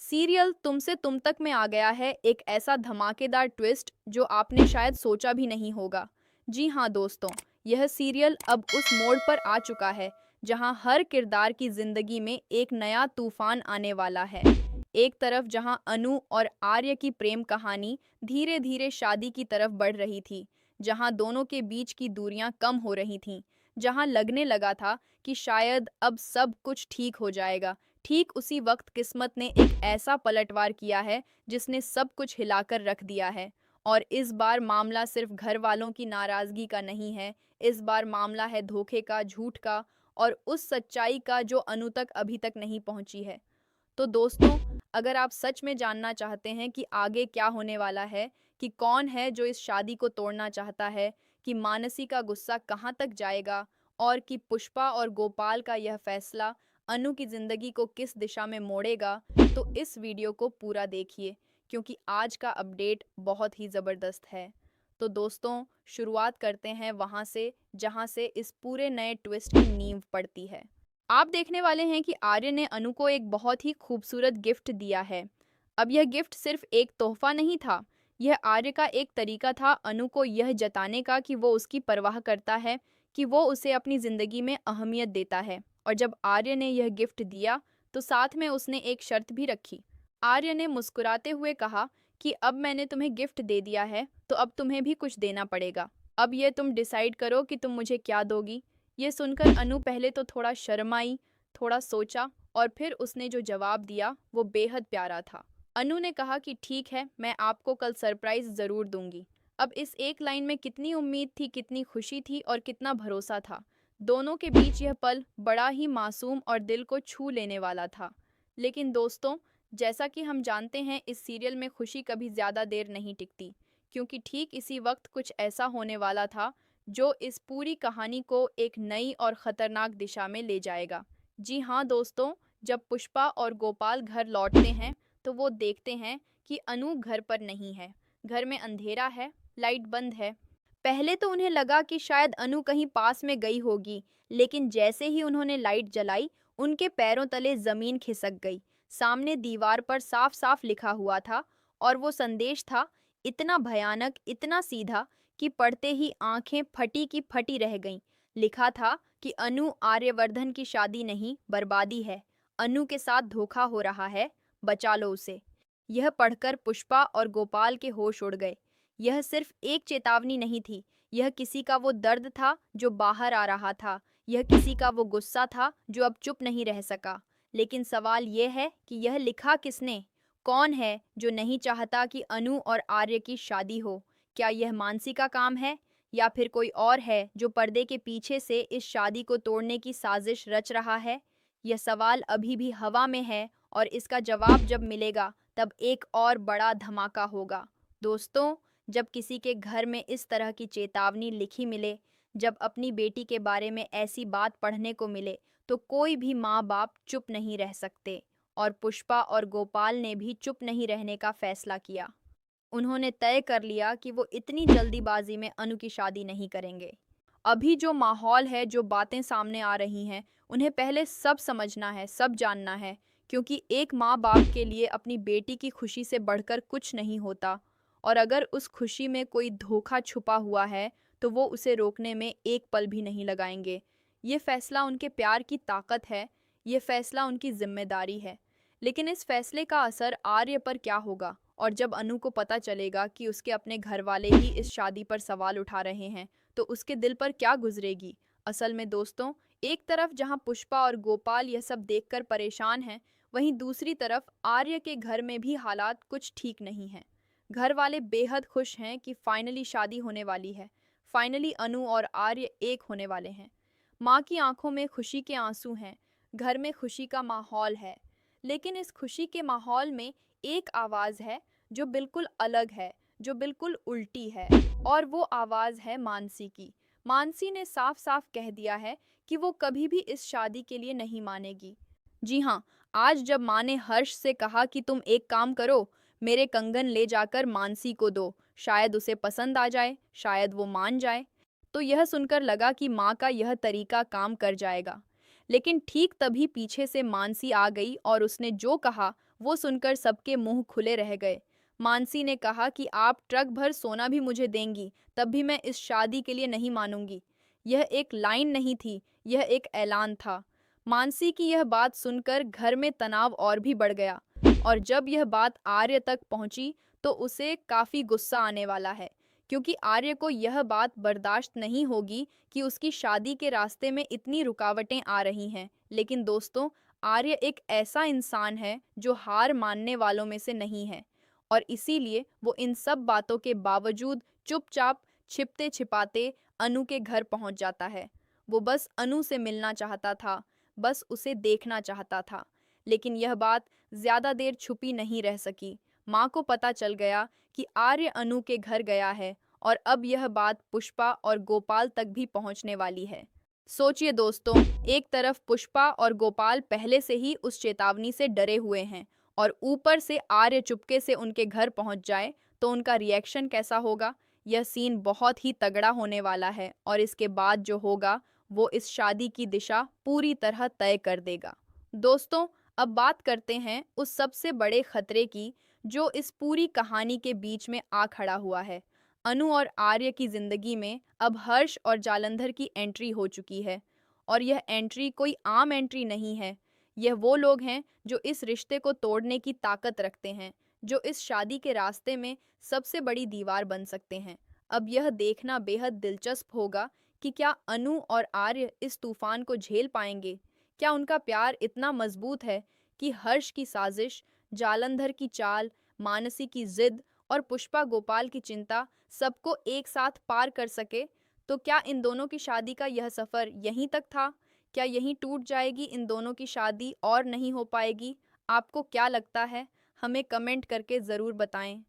Serial तुमसे तुम तक में आ गया है एक ऐसा धमाकेदार ट्विस्ट जो आपने शायद सोचा भी नहीं होगा। जी हाँ दोस्तों, यह सीरियल अब उस मोड़ पर आ चुका है जहां हर किरदार की जिंदगी में एक नया तूफान आने वाला है। एक तरफ जहां अनु और आर्य की प्रेम कहानी धीरे धीरे शादी की तरफ बढ़ रही थी, जहां दोनों के बीच की दूरियां कम हो रही थीं, जहां लगने लगा था कि शायद अब सब कुछ ठीक हो जाएगा। ठीक उसी वक्त किस्मत ने एक ऐसा पलटवार किया है जिसने सब कुछ हिलाकर रख दिया है। और इस बार मामला सिर्फ घर वालों की नाराजगी का नहीं है, इस बार मामला है धोखे का, झूठ का और उस सच्चाई का जो अनु तक अभी तक नहीं पहुंची है। तो दोस्तों, अगर आप सच में जानना चाहते हैं कि आगे क्या होने वाला है, कि कौन है जो इस शादी को तोड़ना चाहता है, कि मानसी का गुस्सा कहाँ तक जाएगा और कि पुष्पा और गोपाल का यह फैसला अनु की जिंदगी को किस दिशा में मोड़ेगा, तो इस वीडियो को पूरा देखिए क्योंकि आज का अपडेट बहुत ही ज़बरदस्त है। तो दोस्तों, शुरुआत करते हैं वहाँ से जहाँ से इस पूरे नए ट्विस्ट की नींव पड़ती है। आप देखने वाले हैं कि आर्य ने अनु को एक बहुत ही खूबसूरत गिफ्ट दिया है। अब यह गिफ्ट सिर्फ एक तोहफा नहीं था, यह आर्य का एक तरीका था अनु को यह जताने का कि वो उसकी परवाह करता है, कि वो उसे अपनी ज़िंदगी में अहमियत देता है। और जब आर्य ने यह गिफ्ट दिया, तो साथ में उसने एक शर्त भी रखी। आर्य ने मुस्कुराते हुए कहा कि अब मैंने तुम्हें गिफ्ट दे दिया है, तो अब तुम्हें भी कुछ देना पड़ेगा। अब ये तुम डिसाइड करो कि तुम मुझे क्या दोगी। ये सुनकर अनु पहले तो थोड़ा शर्माई, थोड़ा सोचा और फिर उसने जो जवाब दिया वो बेहद प्यारा था। अनु ने कहा कि ठीक है, मैं आपको कल सरप्राइज ज़रूर दूंगी। अब इस एक लाइन में कितनी उम्मीद थी, कितनी खुशी थी और कितना भरोसा था। दोनों के बीच यह पल बड़ा ही मासूम और दिल को छू लेने वाला था। लेकिन दोस्तों, जैसा कि हम जानते हैं, इस सीरियल में खुशी कभी ज़्यादा देर नहीं टिकती, क्योंकि ठीक इसी वक्त कुछ ऐसा होने वाला था जो इस पूरी कहानी को एक नई और ख़तरनाक दिशा में ले जाएगा। जी हाँ दोस्तों, जब पुष्पा और गोपाल घर लौटते हैं तो वो देखते हैं कि अनु घर पर नहीं है। घर में अंधेरा है, लाइट बंद है। पहले तो उन्हें लगा कि शायद अनु कहीं पास में गई होगी, लेकिन जैसे ही उन्होंने लाइट जलाई, उनके पैरों तले ज़मीन खिसक गई। सामने दीवार पर साफ साफ लिखा हुआ था, और वो संदेश था इतना भयानक, इतना सीधा कि पढ़ते ही आंखें फटी की फटी रह गईं। लिखा था कि अनु आर्यवर्धन की शादी नहीं, बर्बादी है। अनु के साथ धोखा हो रहा है, बचा लो उसे। यह पढ़कर पुष्पा और गोपाल के होश उड़ गए। यह सिर्फ एक चेतावनी नहीं थी, यह किसी का वो दर्द था जो बाहर आ रहा था, यह किसी का वो गुस्सा था जो अब चुप नहीं रह सका। लेकिन सवाल ये है कि यह लिखा किसने? कौन है जो नहीं चाहता कि अनु और आर्य की शादी हो? क्या यह मानसी का काम है, या फिर कोई और है जो पर्दे के पीछे से इस शादी को तोड़ने की साजिश रच रहा है? यह सवाल अभी भी हवा में है और इसका जवाब जब मिलेगा तब एक और बड़ा धमाका होगा। दोस्तों, जब किसी के घर में इस तरह की चेतावनी लिखी मिले, जब अपनी बेटी के बारे में ऐसी बात पढ़ने को मिले, तो कोई भी माँ बाप चुप नहीं रह सकते। और पुष्पा और गोपाल ने भी चुप नहीं रहने का फैसला किया। उन्होंने तय कर लिया कि वो इतनी जल्दीबाजी में अनु की शादी नहीं करेंगे। अभी जो माहौल है, जो बातें सामने आ रही हैं, उन्हें पहले सब समझना है, सब जानना है, क्योंकि एक माँ बाप के लिए अपनी बेटी की खुशी से बढ़कर कुछ नहीं होता। और अगर उस खुशी में कोई धोखा छुपा हुआ है, तो वो उसे रोकने में एक पल भी नहीं लगाएंगे। ये फैसला उनके प्यार की ताकत है, ये फैसला उनकी जिम्मेदारी है। लेकिन इस फैसले का असर आर्य पर क्या होगा? और जब अनु को पता चलेगा कि उसके अपने घर वाले ही इस शादी पर सवाल उठा रहे हैं, तो उसके दिल पर क्या गुजरेगी? असल में दोस्तों, एक तरफ जहां पुष्पा और गोपाल यह सब देखकर परेशान हैं, वहीं दूसरी तरफ आर्य के घर में भी हालात कुछ ठीक नहीं हैं। घर वाले बेहद खुश हैं कि फाइनली शादी होने वाली है, फाइनली अनु और आर्य एक होने वाले हैं। माँ की आंखों में खुशी के आंसू हैं, घर में खुशी का माहौल है। लेकिन इस खुशी के माहौल में एक आवाज़ है जो बिल्कुल अलग है, जो बिल्कुल उल्टी है, और वो आवाज़ है मानसी की। मानसी ने साफ साफ कह दिया है कि वो कभी भी इस शादी के लिए नहीं मानेगी। जी हाँ, आज जब माँ ने हर्ष से कहा कि तुम एक काम करो, मेरे कंगन ले जाकर मानसी को दो, शायद उसे पसंद आ जाए, शायद वो मान जाए, तो यह सुनकर लगा कि माँ का यह तरीका काम कर जाएगा। लेकिन ठीक तभी पीछे से मानसी आ गई और उसने जो कहा वो सुनकर सबके मुंह खुले रह गए। मानसी ने कहा कि आप ट्रक भर सोना भी मुझे देंगी, तब भी मैं इस शादी के लिए नहीं मानूंगी। यह एक लाइन नहीं थी, यह एक ऐलान था। मानसी की यह बात सुनकर घर में तनाव और भी बढ़ गया, और जब यह बात आर्य तक पहुंची तो उसे काफी गुस्सा आने वाला है, क्योंकि आर्य को यह बात बर्दाश्त नहीं होगी कि उसकी शादी के रास्ते में इतनी रुकावटें आ रही हैं। लेकिन दोस्तों, आर्य एक ऐसा इंसान है जो हार मानने वालों में से नहीं है, और इसीलिए वो इन सब बातों के बावजूद चुपचाप छिपते छिपाते अनु के घर पहुंच जाता है। वो बस अनु से मिलना चाहता था, बस उसे देखना चाहता था। लेकिन यह बात ज्यादा देर छुपी नहीं रह सकी। माँ को पता चल गया कि आर्य अनु के घर गया है, और अब यह बात पुष्पा और गोपाल तक भी पहुंचने वाली है। सोचिए दोस्तों, एक तरफ पुष्पा और गोपाल पहले से ही उस चेतावनी से डरे हुए हैं, और ऊपर से आर्य चुपके से उनके घर पहुंच जाए तो उनका रिएक्शन कैसा होगा। यह सीन बहुत ही तगड़ा होने वाला है, और इसके बाद जो होगा वो इस शादी की दिशा पूरी तरह तय कर देगा। दोस्तों, अब बात करते हैं उस सबसे बड़े खतरे की जो इस पूरी कहानी के बीच में आ खड़ा हुआ है। अनु और आर्य की जिंदगी में अब हर्ष और जालंधर की एंट्री हो चुकी है, और यह एंट्री कोई आम एंट्री नहीं है। यह वो लोग हैं जो इस रिश्ते को तोड़ने की ताकत रखते हैं, जो इस शादी के रास्ते में सबसे बड़ी दीवार बन सकते हैं। अब यह देखना बेहद दिलचस्प होगा कि क्या अनु और आर्य इस तूफान को झेल पाएंगे। क्या उनका प्यार इतना मजबूत है कि हर्ष की साजिश, जालंधर की चाल, मानसी की जिद और पुष्पा गोपाल की चिंता सबको एक साथ पार कर सके। तो क्या इन दोनों की शादी का यह सफर यहीं तक था? क्या यहीं टूट जाएगी इन दोनों की शादी और नहीं हो पाएगी? आपको क्या लगता है? हमें कमेंट करके ज़रूर बताएं।